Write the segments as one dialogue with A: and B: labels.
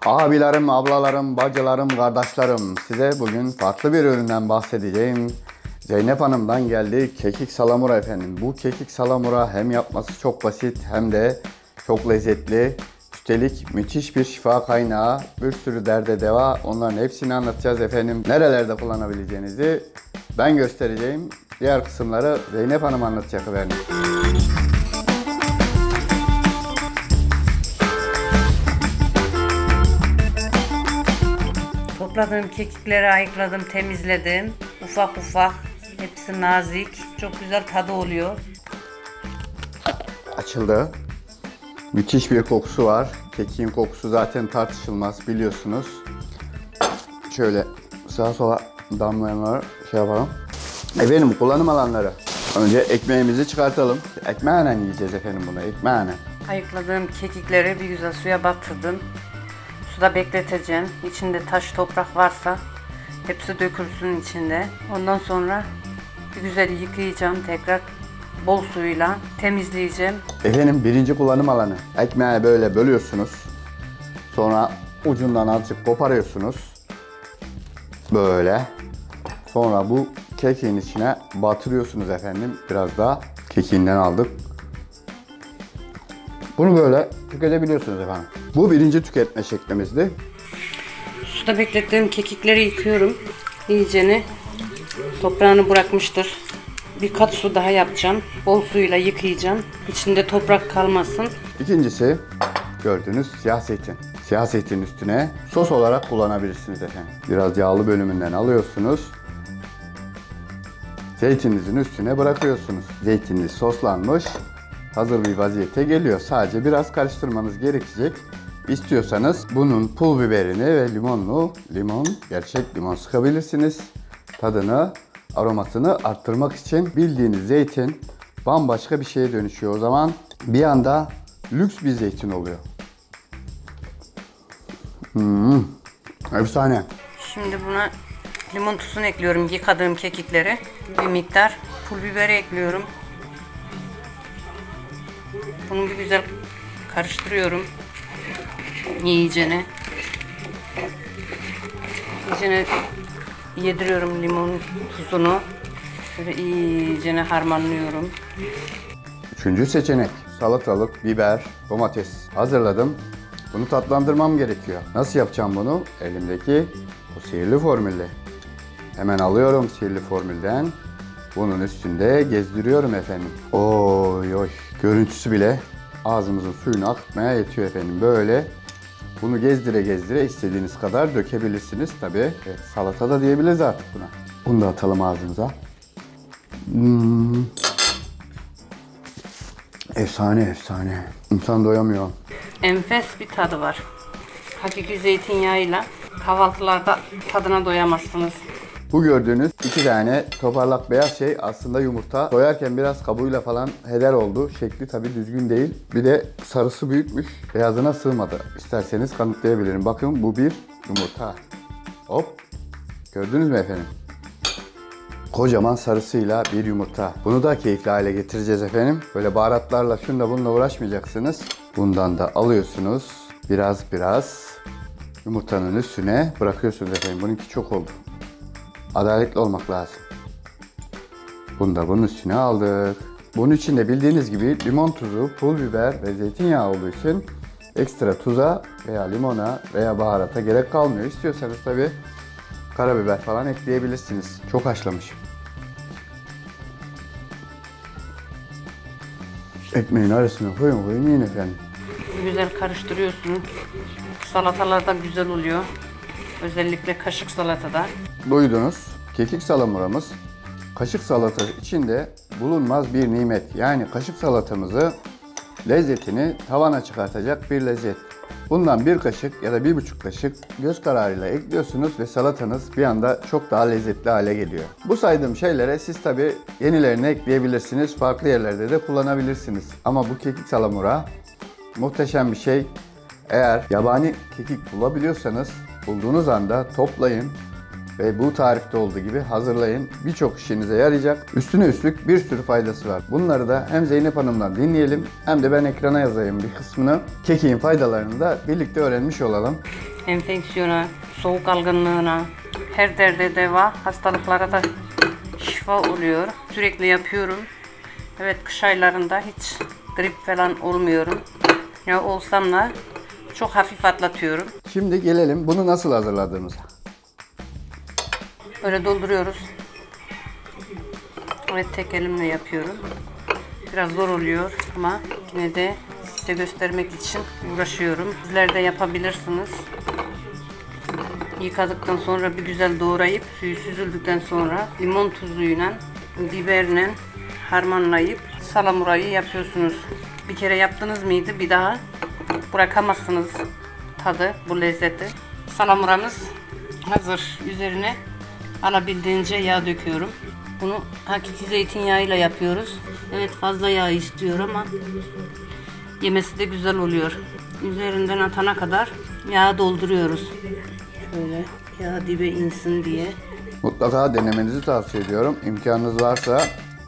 A: Abilerim, ablalarım, bacılarım, kardeşlerim, size bugün farklı bir üründen bahsedeceğim. Zeynep Hanım'dan geldi kekik salamura efendim. Bu kekik salamura hem yapması çok basit hem de çok lezzetli. Üstelik müthiş bir şifa kaynağı, bir sürü derde deva. Onların hepsini anlatacağız efendim. Nerelerde kullanabileceğinizi ben göstereceğim. Diğer kısımları Zeynep Hanım anlatacak efendim.
B: Topladığım kekikleri ayıkladım, temizledim. Ufak ufak, hepsi nazik. Çok güzel tadı oluyor.
A: Açıldı. Müthiş bir kokusu var. Kekiğin kokusu zaten tartışılmaz, biliyorsunuz. Şöyle sağa sola damlayanları şey yapalım. Efendim, kullanım alanları. Önce ekmeğimizi çıkartalım. Ekmeğiyle yiyeceğiz efendim bunu, ekmeğiyle.
B: Ayıkladığım kekikleri bir güzel suya batırdım. Suda bekleteceğim. İçinde taş, toprak varsa hepsi dökülsün içinde. Ondan sonra bir güzel yıkayacağım. Tekrar bol suyla temizleyeceğim.
A: Efendim, birinci kullanım alanı. Ekmeği böyle bölüyorsunuz. Sonra ucundan azıcık koparıyorsunuz. Böyle. Sonra bu kekiğin içine batırıyorsunuz efendim. Biraz daha kekiğinden aldık. Bunu böyle tüketebiliyorsunuz efendim. Bu birinci tüketme şeklimizdi.
B: Suda beklettiğim kekikleri yıkıyorum. İyicene toprağını bırakmıştır. Bir kat su daha yapacağım. Bol suyla yıkayacağım. İçinde toprak kalmasın.
A: İkincisi, gördüğünüz siyah zeytin. Siyah zeytin üstüne sos olarak kullanabilirsiniz efendim. Biraz yağlı bölümünden alıyorsunuz. Zeytininizin üstüne bırakıyorsunuz. Zeytinli soslanmış, hazır bir vaziyete geliyor. Sadece biraz karıştırmanız gerekecek. İstiyorsanız bunun pul biberini ve gerçek limon sıkabilirsiniz. Tadını, aromasını arttırmak için bildiğiniz zeytin bambaşka bir şeye dönüşüyor. O zaman bir anda lüks bir zeytin oluyor. Efsane.
B: Şimdi buna limon tuzunu ekliyorum. Yıkadığım kekikleri. Bir miktar pul biberi ekliyorum. Bunu bir güzel karıştırıyorum. İyicene yediriyorum limon tuzunu. Şöyle iyicene harmanlıyorum.
A: Üçüncü seçenek. Salatalık, biber, domates hazırladım. Bunu tatlandırmam gerekiyor. Nasıl yapacağım bunu? Elimdeki bu sihirli formülle. Hemen alıyorum sihirli formülden. Bunun üstünde gezdiriyorum efendim. Oy oy. Görüntüsü bile ağzımızın suyunu akıtmaya yetiyor efendim. Böyle bunu gezdire gezdire istediğiniz kadar dökebilirsiniz. Tabii salata da diyebiliriz artık buna. Bunu da atalım ağzımıza. Efsane efsane. İnsan doyamıyor.
B: Enfes bir tadı var. Hakiki zeytinyağıyla kahvaltılarda tadına doyamazsınız.
A: Bu gördüğünüz iki tane toparlak beyaz şey aslında yumurta. Soyarken biraz kabuğuyla falan heder oldu. Şekli tabii düzgün değil. Bir de sarısı büyükmüş. Beyazına sığmadı. İsterseniz kanıtlayabilirim. Bakın, bu bir yumurta. Hop. Gördünüz mü efendim? Kocaman sarısıyla bir yumurta. Bunu da keyifli hale getireceğiz efendim. Böyle baharatlarla şunla bununla uğraşmayacaksınız. Bundan da alıyorsunuz. Biraz yumurtanın üstüne bırakıyorsunuz efendim. Bununki çok oldu. Adaletli olmak lazım. Bunu da bunun üstüne aldık. Bunun içinde bildiğiniz gibi limon tuzu, pul biber ve zeytinyağı olduğu için ekstra tuza veya limona veya baharata gerek kalmıyor. İstiyorsanız tabii karabiber falan ekleyebilirsiniz. Çok haşlamışım. Ekmeğin arasına koyun yiyin efendim.
B: Güzel karıştırıyorsun. Salatalarda güzel oluyor. Özellikle kaşık salatada.
A: Duydunuz. Kekik salamuramız kaşık salata içinde bulunmaz bir nimet. Yani kaşık salatamızı lezzetini tavana çıkartacak bir lezzet. Bundan bir kaşık ya da 1,5 kaşık göz kararıyla ekliyorsunuz ve salatanız bir anda çok daha lezzetli hale geliyor. Bu saydığım şeylere siz tabii yenilerini ekleyebilirsiniz. Farklı yerlerde de kullanabilirsiniz. Ama bu kekik salamura muhteşem bir şey. Eğer yabani kekik bulabiliyorsanız bulduğunuz anda toplayın ve bu tarifte olduğu gibi hazırlayın. Birçok işinize yarayacak. Üstüne üstlük bir sürü faydası var. Bunları da hem Zeynep Hanım'dan dinleyelim hem de ben ekrana yazayım bir kısmını. Kekiğin faydalarını da birlikte öğrenmiş olalım.
B: enfeksiyona, soğuk algınlığına, her derde deva, hastalıklara da şifa oluyor. Sürekli yapıyorum. Evet, kış aylarında hiç grip falan olmuyorum. Ya olsam da çok hafif atlatıyorum.
A: Şimdi gelelim bunu nasıl hazırladığımıza.
B: Böyle dolduruyoruz. Evet, tek elimle yapıyorum. Biraz zor oluyor ama yine de size göstermek için uğraşıyorum. Sizler de yapabilirsiniz. Yıkadıktan sonra bir güzel doğrayıp suyu süzüldükten sonra limon tuzuyla, biberle harmanlayıp salamurayı yapıyorsunuz. Bir kere yaptınız mıydı bir daha bırakamazsınız tadı, bu lezzeti. Salamuramız hazır. Üzerine alabildiğince yağ döküyorum. Bunu hakiki zeytinyağıyla yapıyoruz. Evet, fazla yağ istiyor ama yemesi de güzel oluyor. Üzerinden atana kadar yağ dolduruyoruz. Şöyle yağ dibe insin diye.
A: Mutlaka denemenizi tavsiye ediyorum. İmkanınız varsa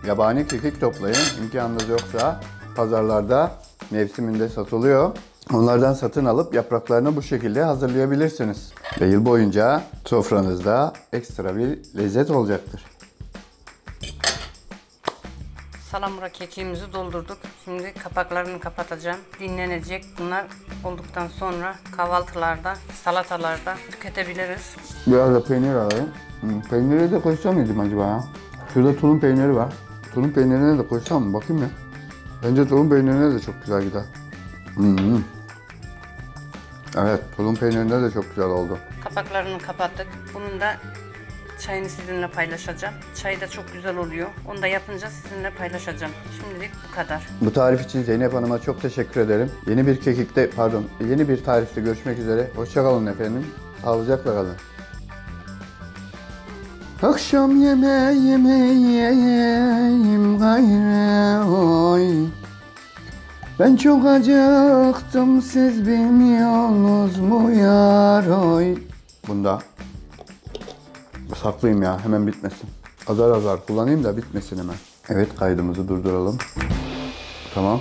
A: yabani kekik toplayın. İmkanınız yoksa pazarlarda mevsiminde satılıyor. Onlardan satın alıp yapraklarını bu şekilde hazırlayabilirsiniz. Ve yıl boyunca sofranızda ekstra bir lezzet olacaktır.
B: Salamura kekiğimizi doldurduk. Şimdi kapaklarını kapatacağım. Dinlenecek. Bunlar olduktan sonra kahvaltılarda, salatalarda tüketebiliriz.
A: Biraz da peynir alayım. Peyniri de koysam mıydım acaba ya? Şurada tulum peyniri var. Tulum peynirine de koysam mı? Bakayım ya. Bence tulum peynirine de çok güzel gider. Evet, tulum peynirine de çok güzel oldu.
B: Kapaklarını kapattık. Bunun da çayını sizinle paylaşacağım. Çay da çok güzel oluyor. Onu da yapınca sizinle paylaşacağım. Şimdilik bu kadar.
A: Bu tarif için Zeynep Hanım'a çok teşekkür ederim. Yeni bir tarifte görüşmek üzere. Hoşça kalın efendim. Sağlıcakla kalın. Akşam yemeğim gayrı oy. Ben çok acıktım, siz bilmiyorsunuz mu yar oy. Bunda saklayayım ya, hemen bitmesin. Azar azar kullanayım da bitmesin hemen. Evet, kaydımızı durduralım. Tamam.